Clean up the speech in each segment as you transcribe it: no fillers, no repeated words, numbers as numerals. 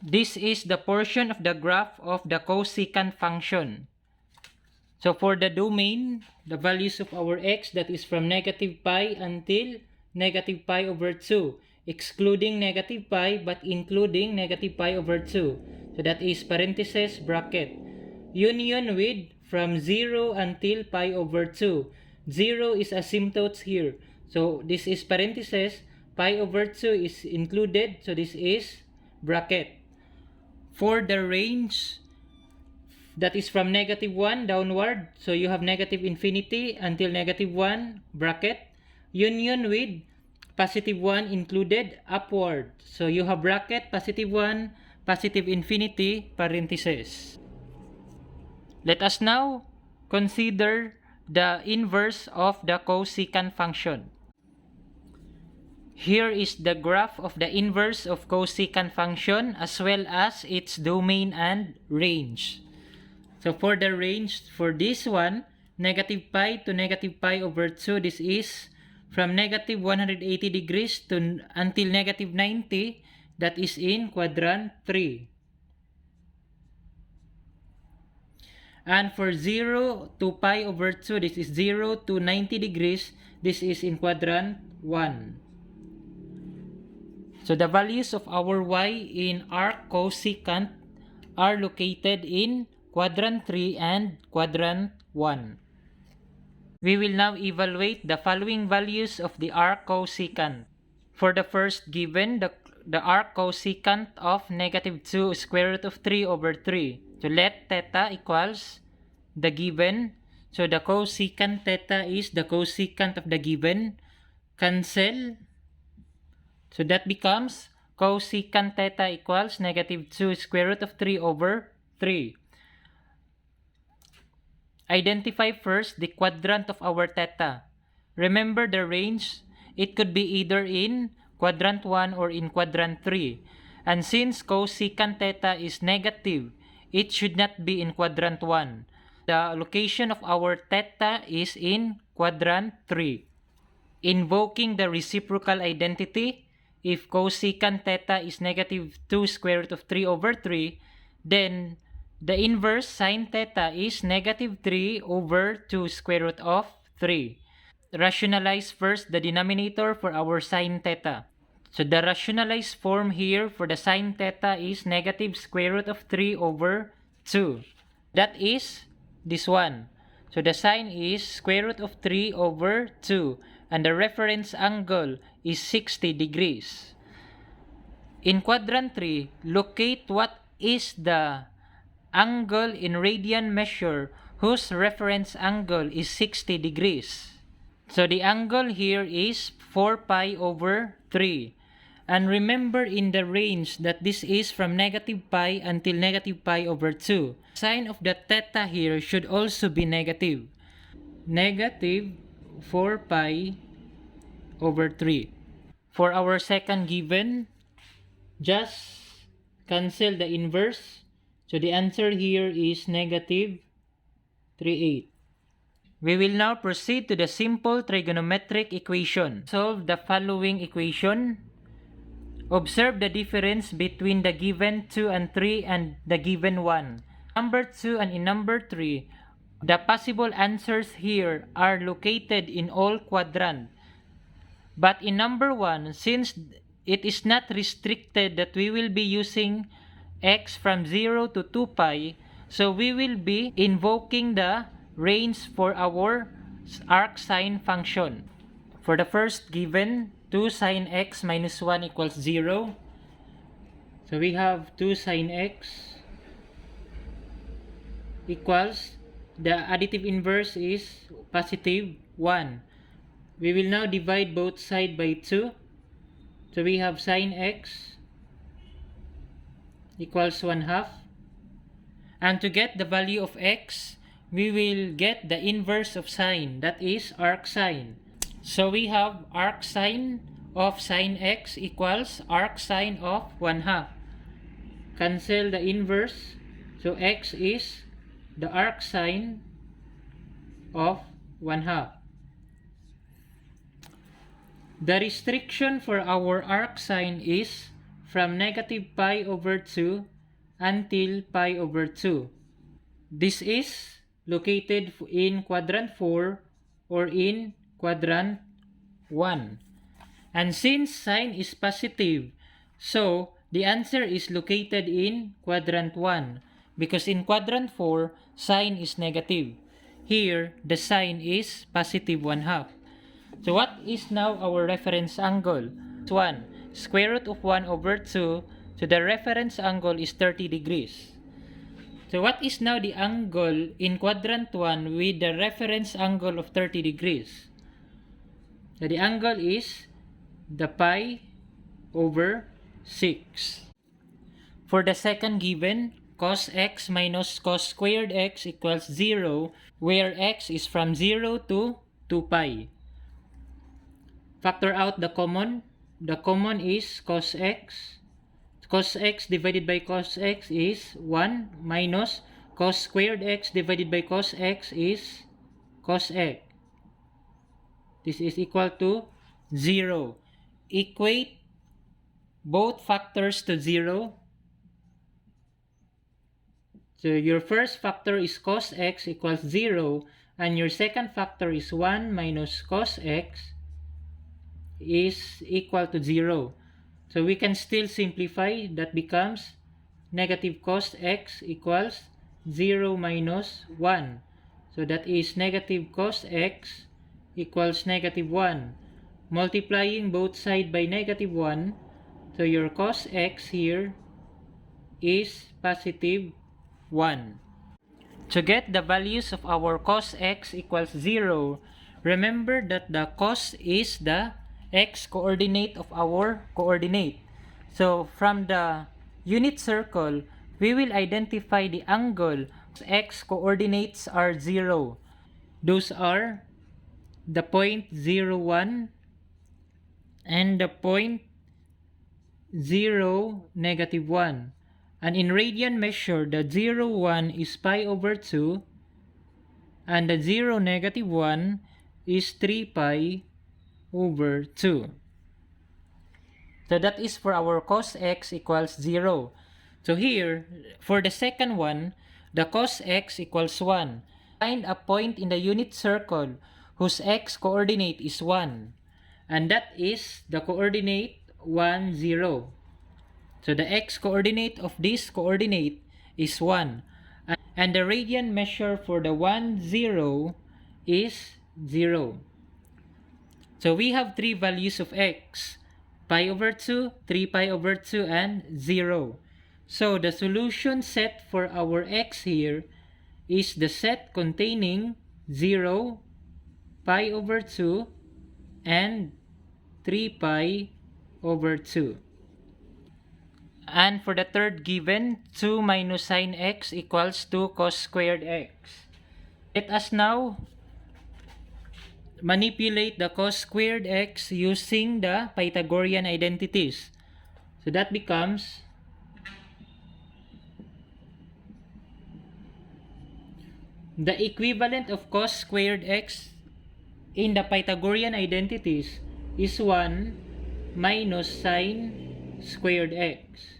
This is the portion of the graph of the cosecant function. So for the domain, the values of our x, that is from negative pi until negative pi over 2, excluding negative pi but including negative pi over 2. So that is parenthesis bracket. Union with from 0 until pi over 2. 0 is asymptotes here. So this is parenthesis, pi over 2 is included, so this is bracket. For the range, that is from negative 1 downward, so you have negative infinity until negative 1 bracket, union with positive 1 included upward, so you have bracket positive 1 positive infinity parenthesis. Let us now consider the inverse of the cosecant function. Here is the graph of the inverse of cosecant function as well as its domain and range. So for the range for this one, negative pi to negative pi over 2, this is from negative 180 degrees to until negative 90, that is in quadrant 3. And for 0 to pi over 2, this is 0 to 90 degrees, this is in quadrant 1. So the values of our y in arc cosecant are located in quadrant 3 and quadrant 1. We will now evaluate the following values of the arc cosecant. For the first given, the arc cosecant of negative 2 square root of 3 over 3. So let theta equals the given. So the cosecant theta is the cosecant of the given. Cancel. So that becomes cosecant theta equals negative 2 square root of 3 over 3. Identify first the quadrant of our theta. Remember the range, it could be either in quadrant 1 or in quadrant 3. And since cosecant theta is negative, it should not be in quadrant 1. The location of our theta is in quadrant 3. Invoking the reciprocal identity, if cosecant theta is negative 2 square root of 3 over 3, then the inverse sine theta is negative 3 over 2 square root of 3. Rationalize first the denominator for our sine theta. So the rationalized form here for the sine theta is negative square root of 3 over 2. That is this one. So the sine is square root of 3 over 2. And the reference angle is 60 degrees. In quadrant 3, locate what is the angle in radian measure whose reference angle is 60 degrees. So the angle here is 4 pi over 3. And remember in the range that this is from negative pi until negative pi over 2. Sign of the theta here should also be negative. Negative 4 pi over 3. For our second given, just cancel the inverse. So the answer here is negative 3/8. We will now proceed to the simple trigonometric equation. Solve the following equation. Observe the difference between the given 2 and 3 and the given 1. Number 2 and in number 3, the possible answers here are located in all quadrants. But in number 1, since it is not restricted that we will be using x from 0 to 2 pi, so we will be invoking the range for our arc sine function. For the first given, 2 sine x minus 1 equals 0. So we have 2 sine x equals, the additive inverse is positive 1. We will now divide both sides by 2. So we have sine x equals 1/2. And to get the value of x, we will get the inverse of sine, that is arc sine. So we have arc sine of sine x equals arc sine of 1/2. Cancel the inverse. So x is the arc sine of 1/2. The restriction for our arc sine is from negative pi over 2 until pi over 2. This is located in quadrant 4 or in quadrant 1. And since sign is positive, so the answer is located in quadrant 1 because in quadrant 4, sign is negative. Here, the sign is positive 1/2. So what is now our reference angle? 1. Square root of 1 over 2, so the reference angle is 30 degrees. So what is now the angle in quadrant 1 with the reference angle of 30 degrees? So the angle is the pi over 6. For the second given, cos x minus cos squared x equals 0, where x is from 0 to 2 pi. Factor out the common. The common is cos x. Cos x divided by cos x is 1 minus cos squared x divided by cos x is cos x. This is equal to 0. Equate both factors to 0. So your first factor is cos x equals 0 and your second factor is 1 minus cos x is equal to 0. So we can still simplify. That becomes negative cos x equals 0 minus 1. So that is negative cos x equals negative 1. Multiplying both sides by negative 1, so your cos x here is positive 1. To get the values of our cos x equals 0, remember that the cos is the x coordinate of our coordinate. So from the unit circle, we will identify the angle. X coordinates are 0. Those are the point 0, 1 and the point 0, negative 1. And in radian measure, the 0, 1 is pi over 2 and the 0, negative 1 is 3 pi over 2. So that is for our cos x equals 0. So here, for the second one, the cos x equals 1. Find a point in the unit circle whose x coordinate is 1. And that is the coordinate 1, 0. So the x coordinate of this coordinate is 1. And the radian measure for the 1, 0 is 0. So we have three values of x. Pi over 2, 3 pi over 2, and 0. So the solution set for our x here is the set containing 0, pi over 2, and 3 pi over 2. And for the third given, 2 minus sine x equals 2 cos squared x. Let us now manipulate the cos squared x using the Pythagorean identities. So that becomes the equivalent of cos squared x in the Pythagorean identities is 1 minus sine squared x.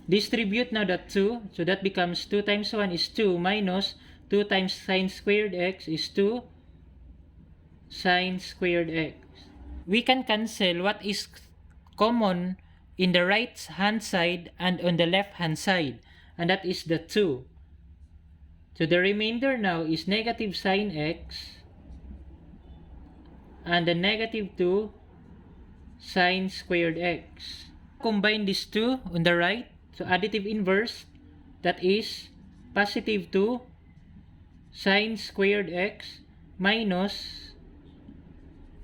Distribute now the 2, so that becomes 2 times 1 is 2 minus 2 times sine squared x is 2 sine squared x. We can cancel what is common in the right hand side and on the left hand side, and that is the 2. So the remainder now is negative sine x and the negative 2 sine squared x. Combine these two on the right. So additive inverse, that is positive 2 sine squared x minus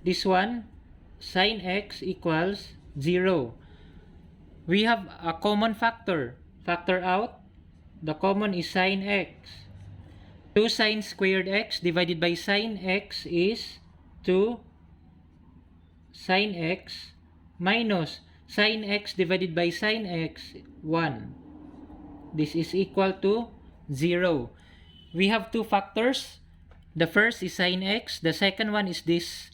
this one, sine x equals 0. We have a common factor. Factor out. The common is sine x. 2 sine squared x divided by sine x is 2 sine x minus sine x divided by sine x, 1. This is equal to 0. We have two factors. The first is sine x. The second one is this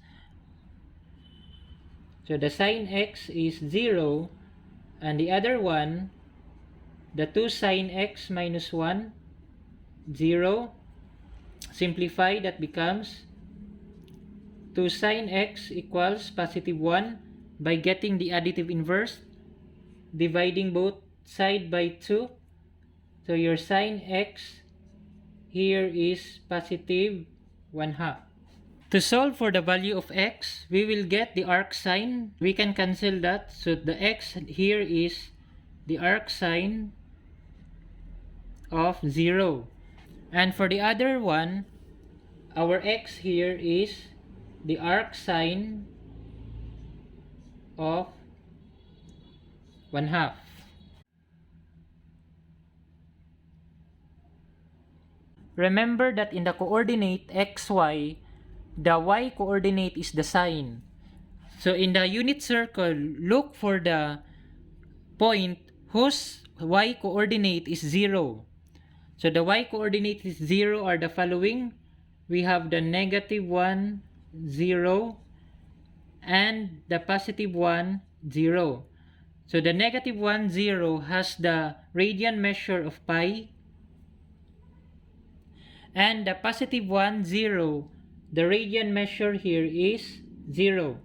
So the sine x is 0, and the other one, the 2 sine x minus 1, 0. Simplify, that becomes 2 sine x equals positive 1 by getting the additive inverse, dividing both side by 2. So your sine x here is positive 1/2. To solve for the value of x, we will get the arc sine. We can cancel that. So the x here is the arc sine of 0. And for the other one, our x here is the arc sine of 1/2. Remember that in the coordinate xy, the y coordinate is the sine. So in the unit circle, look for the point whose y coordinate is 0. So the y coordinate is 0 are the following. We have the negative 1, 0, and the positive 1, 0. So the negative 1, 0 has the radian measure of pi, and the positive 1, 0, the radian measure here is 0.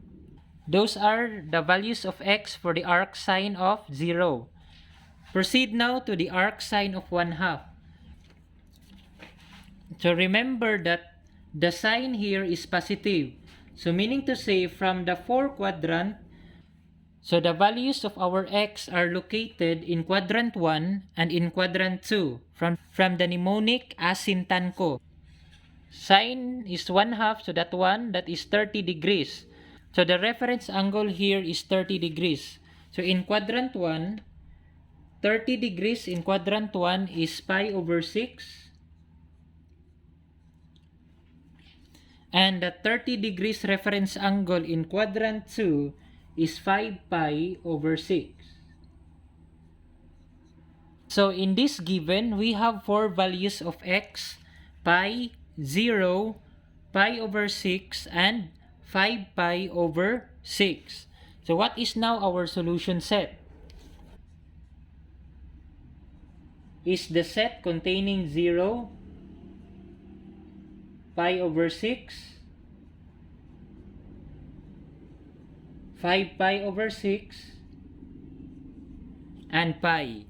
Those are the values of x for the arc sine of 0. Proceed now to the arc sine of 1/2. So remember that the sign here is positive. So meaning to say, from the 4 quadrant, so the values of our x are located in quadrant 1 and in quadrant 2 from the mnemonic asintan ko. Sine is 1/2, so that is 30 degrees. So the reference angle here is 30 degrees. So in quadrant 1, 30 degrees in quadrant 1 is pi over 6. And the 30 degrees reference angle in quadrant 2 is 5 pi over 6. So in this given, we have 4 values of x: pi, 0, pi over 6, and 5 pi over 6. So what is now our solution set? Is the set containing 0, pi over 6, 5 pi over 6, and pi.